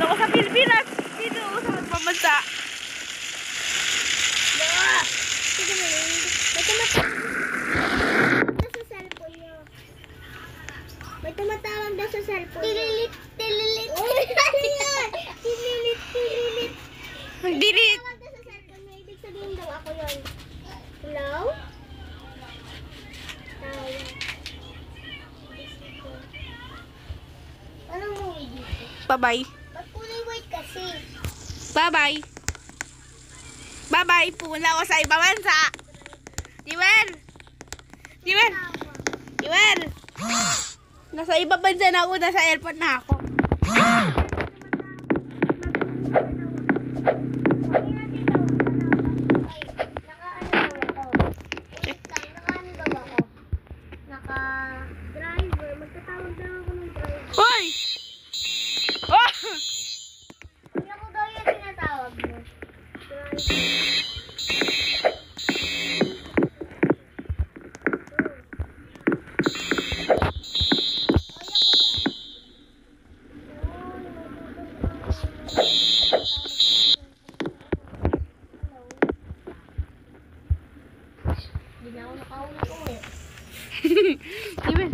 ako sa Pilipinas. Dito ako sa pambansa. Sige mo rin. May tumatawag daw sa cellphone niyo. May tumatawag daw sa cellphone niyo. Tililit, tililit. Tililit, tililit. Delete. Tumatawag daw sa cellphone niyo. Ibig sabihin daw ako yun. Hello? Tawag. Anong movie dito? Bye-bye. Ba't kulay white kasi? Bye-bye. Bye-bye. Puna ako sa ibang bansa. Diwen! Diwen! Diwen! Nasa ibang bansa na ako. Nasa airport na ako. Naka-driver. Magtatawag daw ako ng driver. Hoy! Oh! Hindi ako daw yung tinatawag mo. Hindi na ako nakauwi-uwi. Diwen!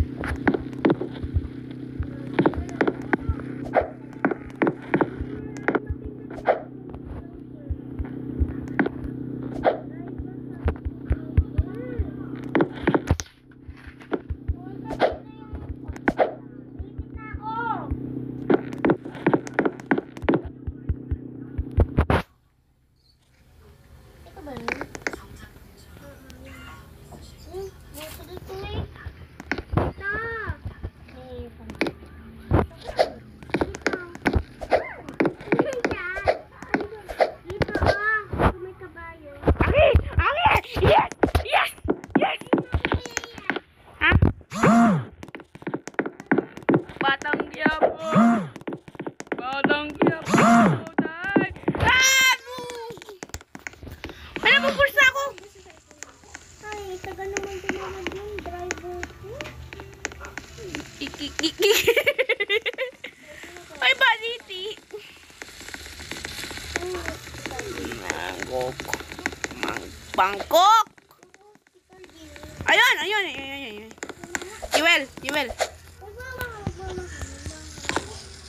Ito ba yun? Buto ko eh. Ito! Eh, dito ah. Kung may kabayo. Aki! Aki! Yes! Yes! Yes! Ha? Batang Quiapo! Batang Quiapo! Tay! Ah! Ano mo pulsa ako? Ay, taga naman tinawag yung driver ko. Iki. Ay, baliti. Mangkok. Bangkok. Ayun. Iwel.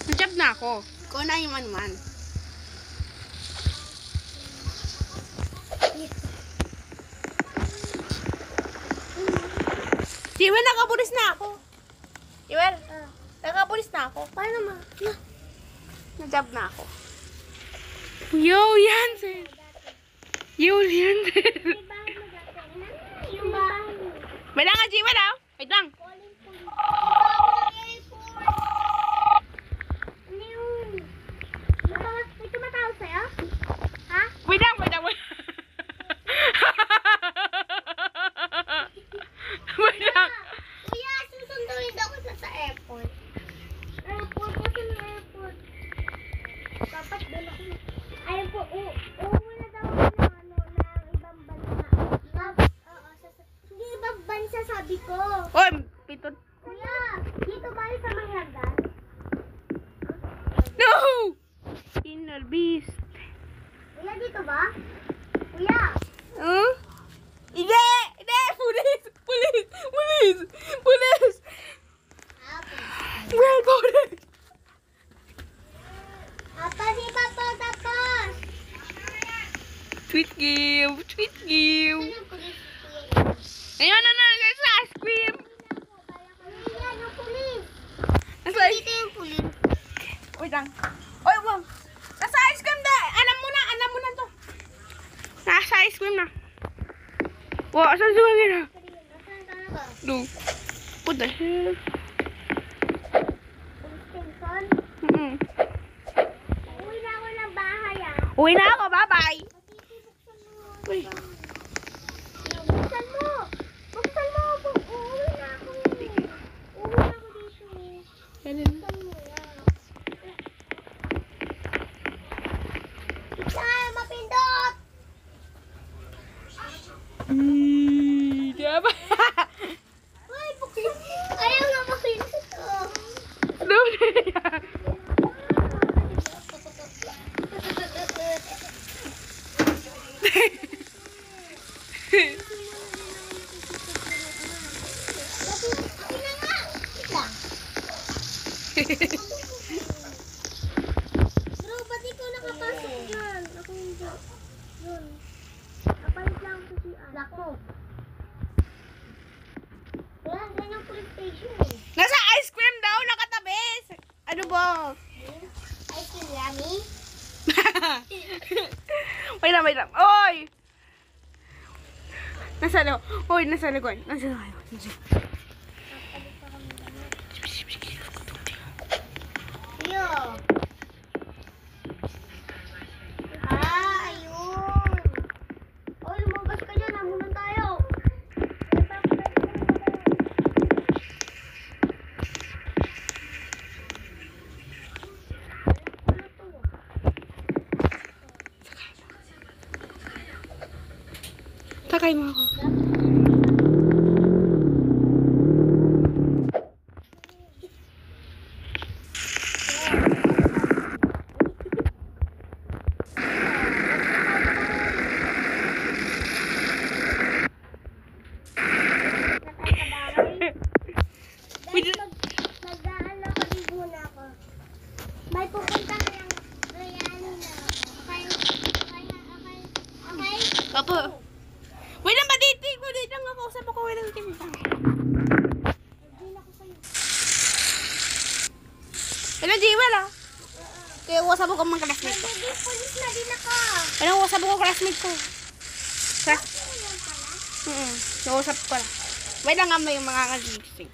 Najab na ako. Ikaw na yung man. Iwel, nakapulis na ako. Iwel, nakapulis na ako. Paano ma? Najab na ako. Yo, yan, sir. Yo, yan, sir. May bahay mo dati. Yung bahay mo. May lang nga, Iwel, ah. Wait lang. Calling police. Ito ako ng airport. Ano yun? May tumatawag sa'yo? Ha? Wait lang. Wait lang. Kuya, susunduin daw ko sa airport. Airport, kasi ng airport. Dapat doon ako. Ayun po, uuwi na daw ako ng ibang bansa. Hindi ibang bansa sabi ko. Oy, pito. Kuya, dito ba sa Mayagan? No! Inner beast. Kuya, dito ba? Kuya! Huh? Hindi! Police! Well, police! Apa di papa tapos? Tweet game. Ayun na, guys, ice cream. Kuya, yung pulis. Nasa Dito yung pulis. Wait lang. Oy, wag. Nasa ice cream na. Alam mo na to. Nasa ice cream na. Wow, asan si Wagina? Nasaan ka na ba? No. What the hell? Police station? Uwi na ako ng bahay ah. Uwi na ako. Bye-bye. Uy. Buksan mo! Uuwi na ako eh. Uuwi na ako dito. Ganun. Buksan mo yan. Buksan! Mapindot! Diba? Uy, buksan mo! Ayaw nga mapindot oh. No. Yummy? Wait lang, wait lang. Oy! Nasa likod. Oy, nasa likod. Nasa likod. Yo. Ayun. Oy, lumabas ka dyan. Hamunan tayo. Sakay mo ako. Mag-aano ko din muna ako. May pupunta kayang Rayani na. Okay? Opo. Wait lang, patiti ko. Wait lang ako. Usap ako. Wait lang. Hindi na ko sa'yo. Wait lang, Jewel ah. Kaya usap ako mga classmate ko. Nagiging police na din ako. Wait lang, usap ako classmate ko. Class. Ano yan pala? Nausap ko lang. Wait lang nga may mga kagising.